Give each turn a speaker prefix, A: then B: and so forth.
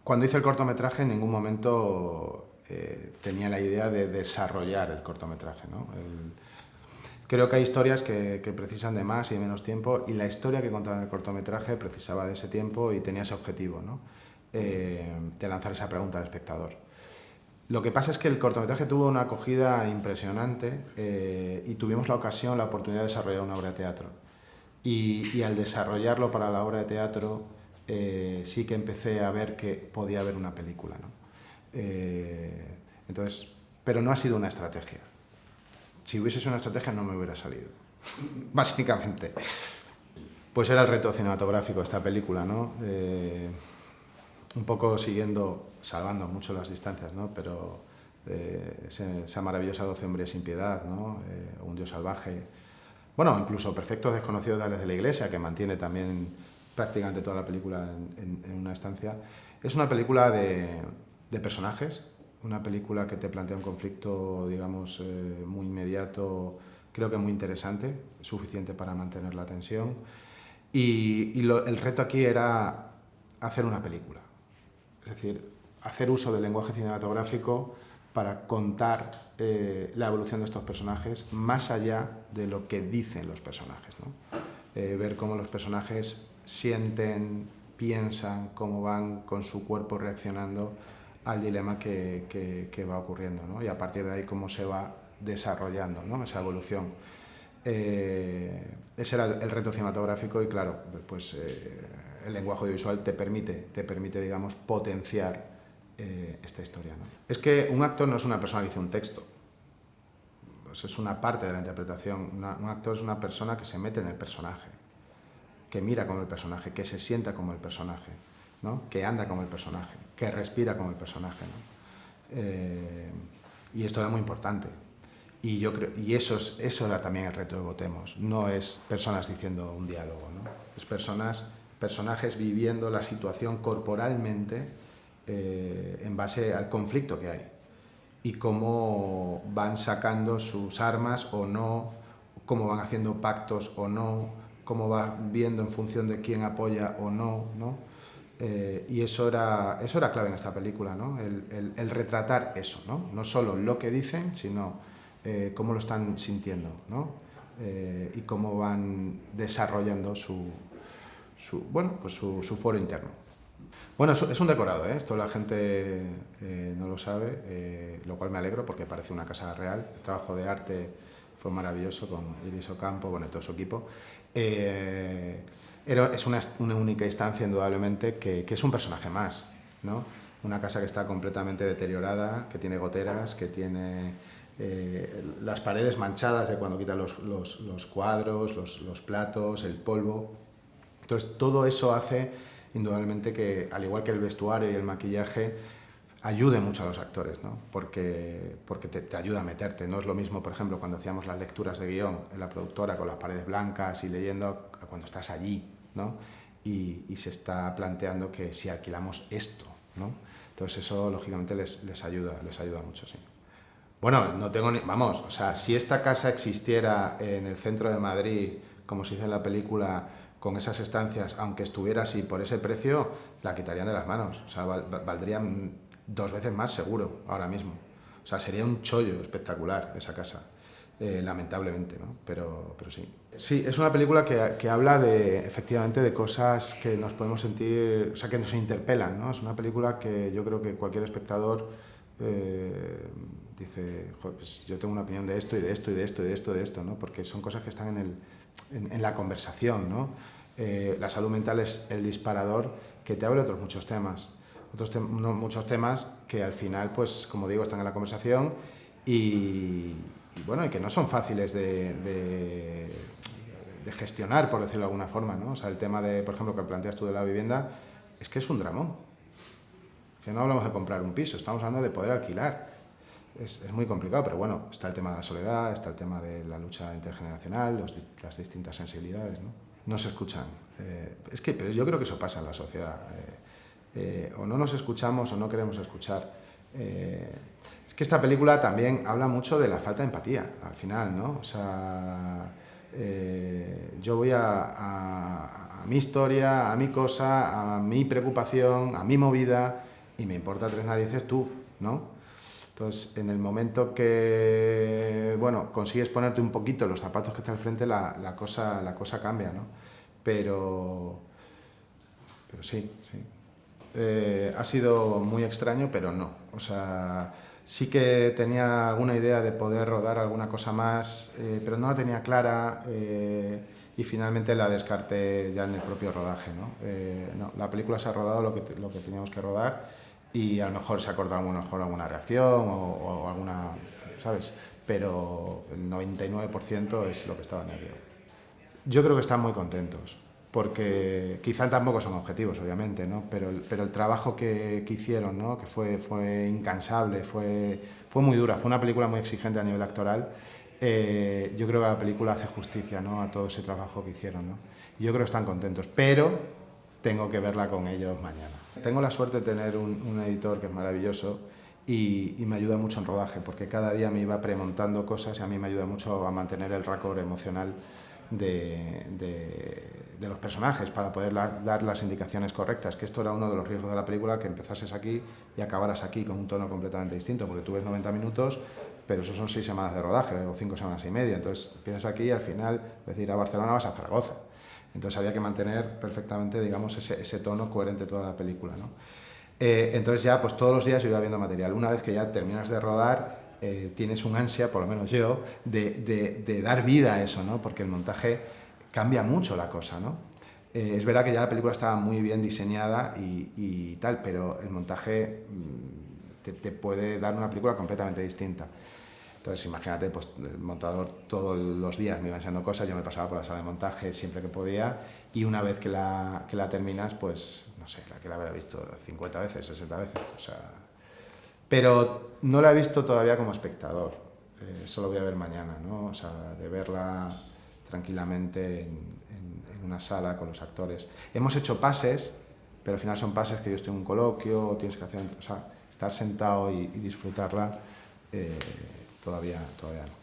A: Cuando hice el cortometraje en ningún momento tenía la idea de desarrollar el cortometraje, ¿no? Creo que hay historias que precisan de más y de menos tiempo, y la historia que contaba en el cortometraje precisaba de ese tiempo y tenía ese objetivo, ¿no? De lanzar esa pregunta al espectador. Lo que pasa es que el cortometraje tuvo una acogida impresionante y tuvimos la ocasión, la oportunidad de desarrollar una obra de teatro. Y al desarrollarlo para la obra de teatro, sí que empecé a ver que podía haber una película, ¿no? Entonces, pero no ha sido una estrategia. Si hubiese sido una estrategia no me hubiera salido, básicamente. Pues era el reto cinematográfico esta película, ¿no? Un poco siguiendo, salvando mucho las distancias, ¿no? Pero esa maravillosa 12 hombres sin piedad, ¿no? Un Dios salvaje. Bueno, incluso Perfectos desconocidos de la Iglesia, que mantiene también prácticamente toda la película en una estancia. Es una película de personajes, una película que te plantea un conflicto, digamos, muy inmediato, creo que muy interesante, suficiente para mantener la tensión. El reto aquí era hacer una película, es decir, hacer uso del lenguaje cinematográfico para contar la evolución de estos personajes más allá de lo que dicen los personajes, ¿no? Ver cómo los personajes sienten, piensan, cómo van con su cuerpo reaccionando al dilema que va ocurriendo, ¿no? Y a partir de ahí cómo se va desarrollando, ¿no? Esa evolución. Ese era el reto cinematográfico y claro, pues el lenguaje audiovisual te permite digamos, potenciar esta historia, ¿no? Es que un actor no es una persona que dice un texto, pues es una parte de la interpretación. Un actor es una persona que se mete en el personaje, que mira como el personaje, que se sienta como el personaje, ¿no? Que anda como el personaje, que respira como el personaje, ¿no? Y esto era muy importante. Y yo creo, y eso era también el reto de Votemos. No es personas diciendo un diálogo, ¿no? Es personajes viviendo la situación corporalmente en base al conflicto que hay y cómo van sacando sus armas o no, cómo van haciendo pactos o no, cómo va viendo en función de quién apoya o no, ¿no? Y eso era clave en esta película, ¿no? El retratar eso, ¿no? No solo lo que dicen, sino cómo lo están sintiendo, ¿no? Y cómo van desarrollando bueno, pues su foro interno. Bueno, es un decorado, ¿eh? Esto la gente no lo sabe, lo cual me alegro porque parece una casa real. El trabajo de arte fue maravilloso con Iris Ocampo, bueno, y todo su equipo. Es una única instancia, indudablemente, que es un personaje más, ¿no? Una casa que está completamente deteriorada, que tiene goteras, que tiene las paredes manchadas de cuando quitan los cuadros, los platos, el polvo. Entonces, todo eso hace, indudablemente, que, al igual que el vestuario y el maquillaje, ayude mucho a los actores, ¿no? Porque te ayuda a meterte. No es lo mismo, por ejemplo, cuando hacíamos las lecturas de guión en la productora con las paredes blancas y leyendo, a cuando estás allí, ¿no? Y se está planteando que si alquilamos esto, ¿no? Entonces eso, lógicamente, les ayuda mucho, sí. Bueno, no tengo ni... Vamos, o sea, si esta casa existiera en el centro de Madrid, como se dice en la película, con esas estancias, aunque estuviera así por ese precio, la quitarían de las manos. O sea, valdrían 2 veces más seguro ahora mismo. O sea, sería un chollo espectacular esa casa, lamentablemente, ¿no? Pero sí. Sí, es una película que habla efectivamente de cosas que nos podemos sentir, o sea, que nos interpelan, ¿no? Es una película que yo creo que cualquier espectador dice, pues yo tengo una opinión de esto y de esto y de esto y de esto, de esto, ¿no? Porque son cosas que están en la conversación, ¿no? La salud mental es el disparador que te abre otros muchos temas, muchos temas que al final, pues como digo, están en la conversación y bueno, y que no son fáciles de gestionar, por decirlo de alguna forma, ¿no? O sea, el tema de, por ejemplo, que planteas tú de la vivienda, es que es un dramón. Que no hablamos de comprar un piso, estamos hablando de poder alquilar. Es muy complicado, pero bueno, está el tema de la soledad, está el tema de la lucha intergeneracional, las distintas sensibilidades, ¿no? No se escuchan. Pero yo creo que eso pasa en la sociedad. O no nos escuchamos o no queremos escuchar. Es que esta película también habla mucho de la falta de empatía, al final, ¿no? O sea, yo voy a mi historia, a mi cosa, a mi preocupación, a mi movida, y me importa tres narices tú, ¿no? Entonces, en el momento que, bueno, consigues ponerte un poquito los zapatos que está al frente, la cosa cambia, ¿no? Pero sí, sí. Ha sido muy extraño, pero no. O sea, sí que tenía alguna idea de poder rodar alguna cosa más, pero no la tenía clara y finalmente la descarté ya en el propio rodaje, ¿no? No, la película se ha rodado lo que teníamos que rodar y a lo mejor se ha cortado alguna reacción o alguna, ¿sabes? Pero el 99% es lo que estaba en el guión. Yo creo que están muy contentos, porque quizá tampoco son objetivos, obviamente, ¿no? Pero el trabajo que hicieron, ¿no? Que fue incansable, fue muy dura, fue una película muy exigente a nivel actoral. Yo creo que la película hace justicia, ¿no? A todo ese trabajo que hicieron, ¿no? Y yo creo que están contentos, pero tengo que verla con ellos mañana. Tengo la suerte de tener un editor que es maravilloso y me ayuda mucho en rodaje, porque cada día me iba premontando cosas y a mí me ayuda mucho a mantener el raccord emocional de los personajes para poder dar las indicaciones correctas, que esto era uno de los riesgos de la película, que empezases aquí y acabaras aquí con un tono completamente distinto, porque tú ves 90 minutos, pero eso son 6 semanas de rodaje o 5 semanas y media, entonces empiezas aquí y al final, en vez de ir a Barcelona, vas a Zaragoza. Entonces había que mantener perfectamente, digamos, ese tono coherente toda la película, ¿no? Entonces ya, pues todos los días yo iba viendo material. Una vez que ya terminas de rodar, tienes un ansia, por lo menos yo, de dar vida a eso, ¿no? Porque el montaje cambia mucho la cosa, ¿no? Es verdad que ya la película estaba muy bien diseñada y tal, pero el montaje te puede dar una película completamente distinta. Entonces, imagínate, pues el montador todos los días me iba enseñando cosas, yo me pasaba por la sala de montaje siempre que podía y una vez que la terminas, pues, no sé, que la habrá visto 50 veces, 60 veces, o sea... Pero no la he visto todavía como espectador, eso lo voy a ver mañana, ¿no? O sea, de verla tranquilamente en una sala con los actores. hemos hecho pases, pero al final son pases que yo estoy en un coloquio, tienes que hacer, o sea, estar sentado y disfrutarla, todavía no.